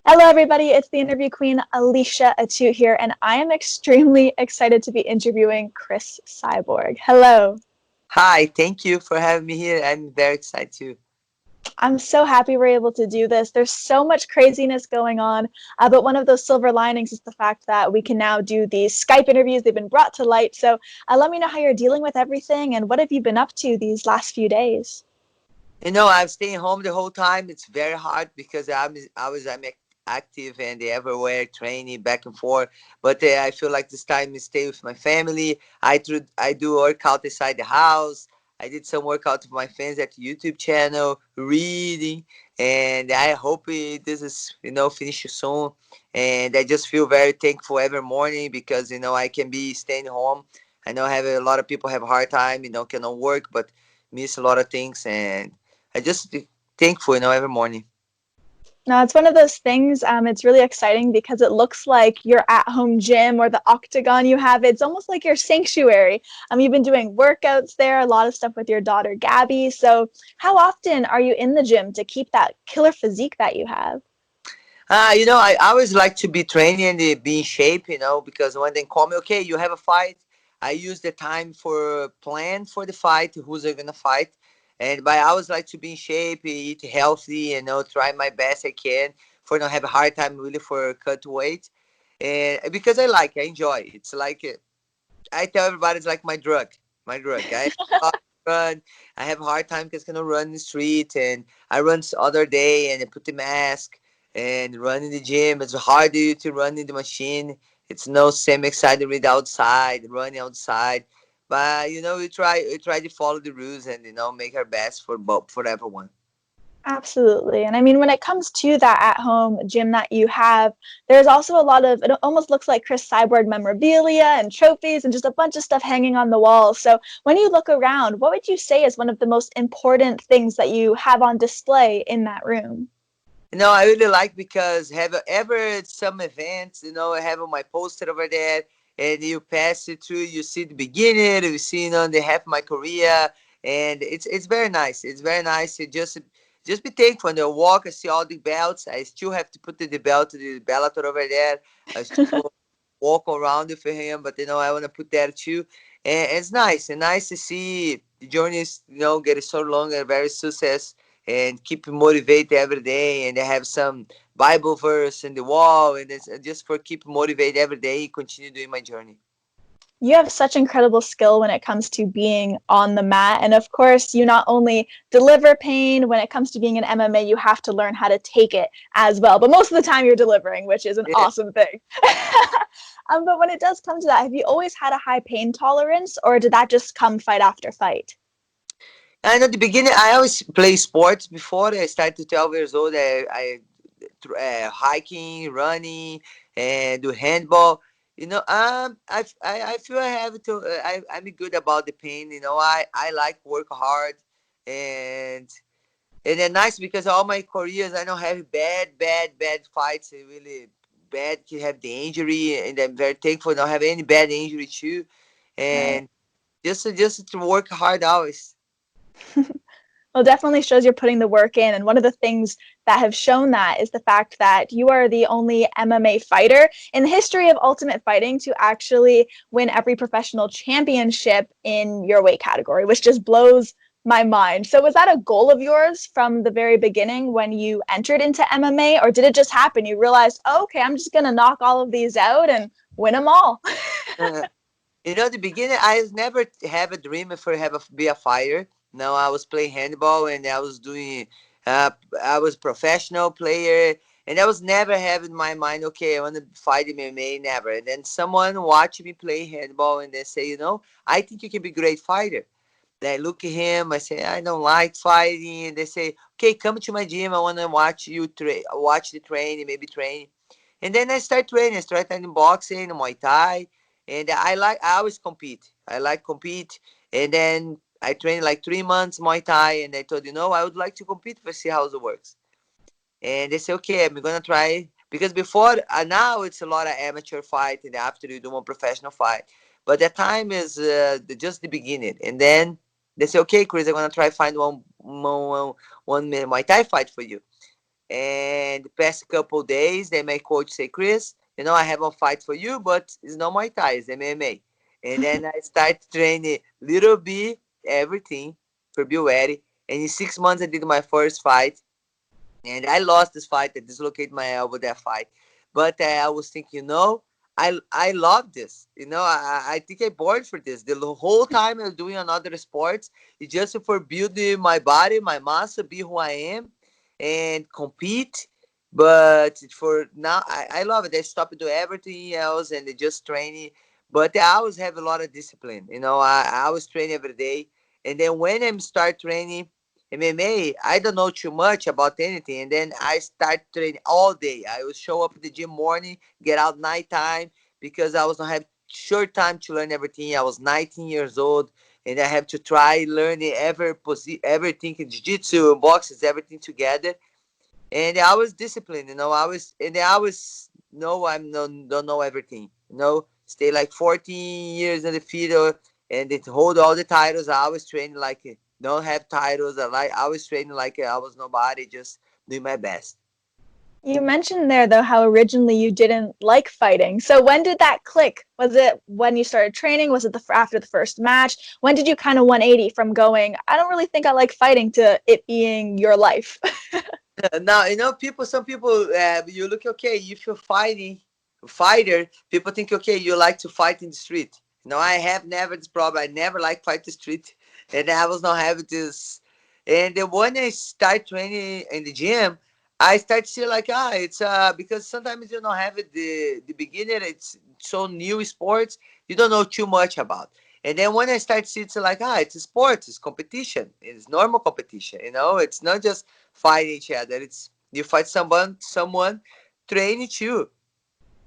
Hello, everybody. It's the interview queen, Alicia Atout here, and I am extremely excited to be interviewing Cris Cyborg. Hello. Hi, thank you for having me here. I'm very excited too. I'm so happy we're able to do this. There's so much craziness going on, but one of those silver linings is the fact that we can now do these Skype interviews. They've been brought to light. So let me know how you're dealing with everything and what have you been up to these last few days? I'm staying home the whole time. It's very hard because I'm active and everywhere, training back and forth. But I feel like this time I stay with my family. I do workout inside the house. I did some workout with my friends at the YouTube channel, reading, and I hope this is finished soon. And I just feel very thankful every morning because I can be staying home. I know have a lot of people have a hard time, cannot work, but miss a lot of things and I just thankful, every morning. No, it's one of those things. It's really exciting because it looks like your at-home gym or the octagon you have. It's almost like your sanctuary. You've been doing workouts there, a lot of stuff with your daughter Gabby. So, how often are you in the gym to keep that killer physique that you have? I always like to be training and be in shape, because when they call me, okay, you have a fight, I use the time for plan for the fight, who's I gonna fight, but I always like to be in shape, eat healthy, try my best I can for not have a hard time really for cut weight, and because I enjoy. It's like I tell everybody it's like my drug. Run. I have a hard time because I cannot run in the street, and I run other day and I put the mask and run in the gym. It's harder to run in the machine. It's no same excited with outside, running outside. But we try to follow the rules and make our best for everyone. Absolutely. And I mean, when it comes to that at-home gym that you have, there's also a lot of, it almost looks like Cris Cyborg memorabilia and trophies and just a bunch of stuff hanging on the wall. So when you look around, what would you say is one of the most important things that you have on display in that room? I really like because have ever some events, I have my poster over there, and you pass it through, you see the beginning, you see, the half my career, and it's very nice. It's very nice. You just be thankful. When I walk, I see all the belts. I still have to put the belt to the Bellator over there. I still walk around with him, but I want to put that too. And it's nice and nice to see the journey is getting so long and very success and keep motivated every day. And I have some Bible verse in the wall, and it's just for keep motivated every day. Continue doing my journey. You have such incredible skill when it comes to being on the mat. And of course, you not only deliver pain, when it comes to being an MMA, you have to learn how to take it as well. But most of the time, you're delivering, which is an Yeah. awesome thing. But when it does come to that, have you always had a high pain tolerance, or did that just come fight after fight? And at the beginning, I always play sports. Before I started 12 years old, hiking, running, and do handball. I feel I have to. I'm good about the pain. I like work hard, and and then nice because all my careers I don't have bad fights. Really bad to have the injury, and I'm very thankful not have any bad injury too, Right. and just to work hard always. Well, definitely shows you're putting the work in. And one of the things that have shown that is the fact that you are the only MMA fighter in the history of Ultimate Fighting to actually win every professional championship in your weight category, which just blows my mind. So, was that a goal of yours from the very beginning when you entered into MMA, or did it just happen? You realized, oh, okay, I'm just going to knock all of these out and win them all. The beginning, I never have a dream for be a fighter. No, I was playing handball and I was doing. I was professional player, and I was never having in my mind. Okay, I want to fight MMA. Never. And then someone watch me play handball, and they say, I think you can be a great fighter. Then I look at him. I say, I don't like fighting. And they say, okay, come to my gym. I want to watch you watch the training, maybe train. And then I start training. I start training boxing, Muay Thai, and I always compete. I like compete, and then I trained like 3 months Muay Thai, and I told I would like to compete for see how it works. And they say, okay, I'm gonna try because before now it's a lot of amateur fight, and after you do one professional fight. But that time is just the beginning, and then they say, okay, Chris, I'm gonna try find one Muay Thai fight for you. And the past couple days, then my coach say, Chris, I have a fight for you, but it's not Muay Thai, it's MMA. And then I start training little bit, everything for be ready. And in 6 months, I did my first fight. And I lost this fight. I dislocated my elbow that fight. But I was thinking, I love this. I think I born for this. The whole time I was doing another sports, it's just for building my body, my muscle, be who I am, and compete. But for now, I love it. I stopped doing everything else and just training. But I always have a lot of discipline. I always train every day. And then when I start training, MMA, I don't know too much about anything. And then I start training all day. I will show up at the gym morning, get out nighttime because I was not have short time to learn everything. I was 19 years old and I have to try learning everything in jiu-jitsu and boxes, everything together. And I was disciplined, I was no, I'm no don't know everything, stay like 14 years in the field and it hold all the titles. I was training like don't have titles. I was training like I was nobody, just doing my best. You mentioned there, though, how originally you didn't like fighting. So when did that click? Was it when you started training? Was it after the first match? When did you kind of 180 from going, I don't really think I like fighting, to it being your life? Now, some people, you look okay. If you're fighter, people think okay, you like to fight in the street. I have never this problem. I never like fight the street, and I was not having this. And then when I start training in the gym, I start to see like it's because sometimes you don't have it the beginner. It's so new sports you don't know too much about. And then when I start to see it's like it's a sport, it's competition, it's normal competition. It's not just fight each other. It's you fight someone training you.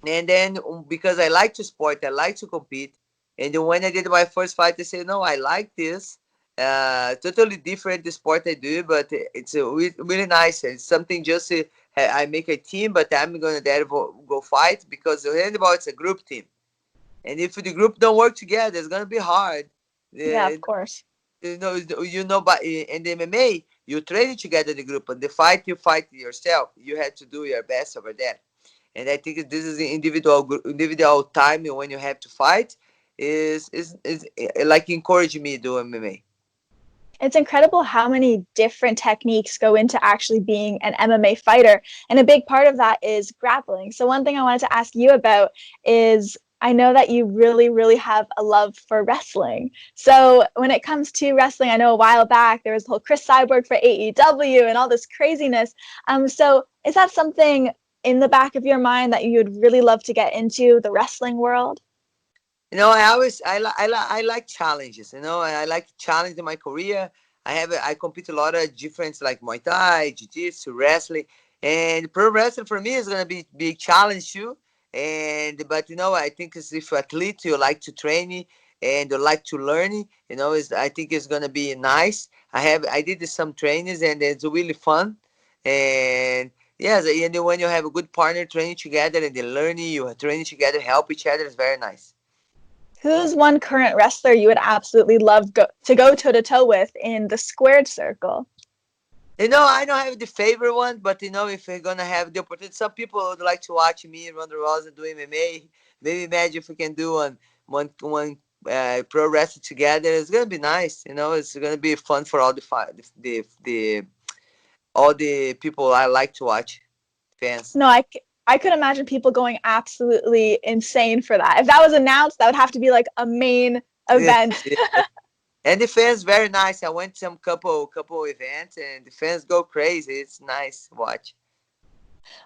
And then because I like to sport, I like to compete. And then when I did my first fight, I said, no, I like this. Totally different the sport I do, but it's really nice. It's something just I make a team, but I'm gonna there go fight because the handball it's a group team. And if the group don't work together, it's gonna be hard. Yeah, Uh, of course. but in the MMA, you train together in the group, and the fight you fight yourself. You have to do your best over there. And I think this is the individual time when you have to fight is like encourage me to do MMA. It's incredible how many different techniques go into actually being an MMA fighter. And a big part of that is grappling. So, one thing I wanted to ask you about is, I know that you really, really have a love for wrestling. So, when it comes to wrestling, I know a while back there was the whole Cris Cyborg for AEW and all this craziness. So, is that something in the back of your mind that you'd really love to get into, the wrestling world? I always I like challenges. I like challenge in my career. I compete a lot of different like Muay Thai, Jiu-Jitsu, wrestling, and pro wrestling for me is gonna be big challenge too. And but I think it's if athlete you like to train and you like to learn, is I think it's gonna be nice. I did some trainings and it's really fun. And yes, and then when you have a good partner training together and they learning, you are training together, help each other, it's very nice. Who's one current wrestler you would absolutely love to go toe to toe with in the squared circle? I don't have the favorite one, but if we're gonna have the opportunity, some people would like to watch me and Ronda Rousey do MMA. Maybe imagine if we can do one pro wrestling together. It's gonna be nice. It's gonna be fun for all the all the people I like to watch, fans. No, I could imagine people going absolutely insane for that. If that was announced, that would have to be like a main Yeah, event. yeah. And the fans very nice. I went to some couple events and the fans go crazy. It's nice to watch.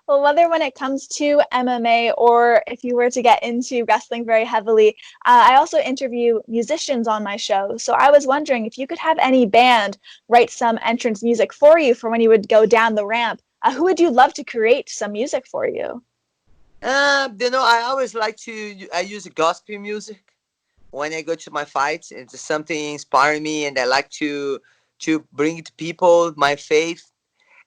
Well, whether when it comes to MMA or if you were to get into wrestling very heavily, I also interview musicians on my show. So I was wondering if you could have any band write some entrance music for you for when you would go down the ramp. Who would you love to create some music for you? I always like to. I use gospel music when I go to my fights. It's something inspiring me, and I like to bring to people my faith.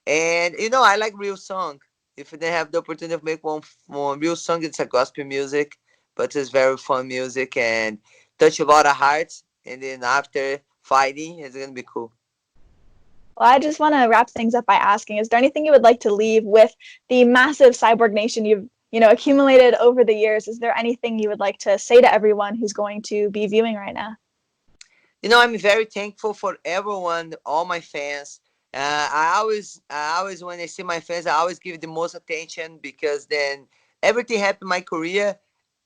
And I like real song. If they have the opportunity to make one real song, it's a gospel music, but it's very fun music and touch a lot of hearts. And then after fighting, it's gonna be cool. Well, I just want to wrap things up by asking, is there anything you would like to leave with the massive Cyborg Nation you've, accumulated over the years? Is there anything you would like to say to everyone who's going to be viewing right now? I'm very thankful for everyone, all my fans. When I see my fans, I always give the most attention because then everything happened in my career.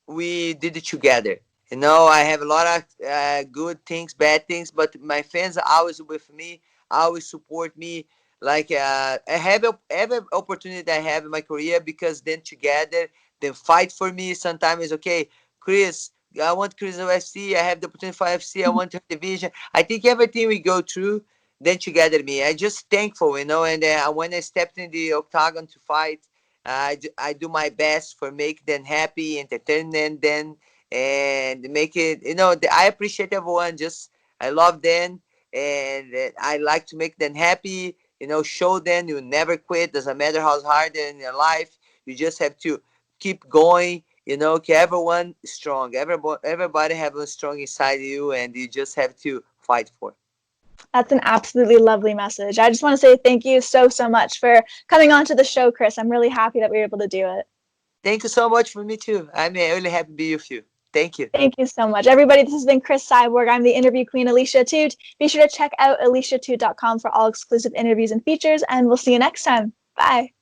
We did it together. I have a lot of good things, bad things, but my fans are always with me, always support me. Like I have every opportunity that I have in my career because then together, they fight for me. Sometimes it's okay, Cris. I want Cris UFC. I have the opportunity for UFC. I want her division. I think everything we go through, then together me. I just thankful, And when I stepped in the octagon to fight, I do my best for make them happy, entertain them, and make it. I appreciate everyone. Just I love them, and I like to make them happy. Show them you never quit. Doesn't matter how hard in your life. You just have to keep going. Keep everyone strong. Everybody have a strong inside you, and you just have to fight for. That's an absolutely lovely message. I just want to say thank you so, so much for coming on to the show, Cris. I'm really happy that we were able to do it. Thank you so much for me too. I'm really happy to be with you. Thank you. Thank you so much. Everybody, this has been Cris Cyborg. I'm the interview queen, Alicia Atout. Be sure to check out aliciatout.com for all exclusive interviews and features, and we'll see you next time. Bye.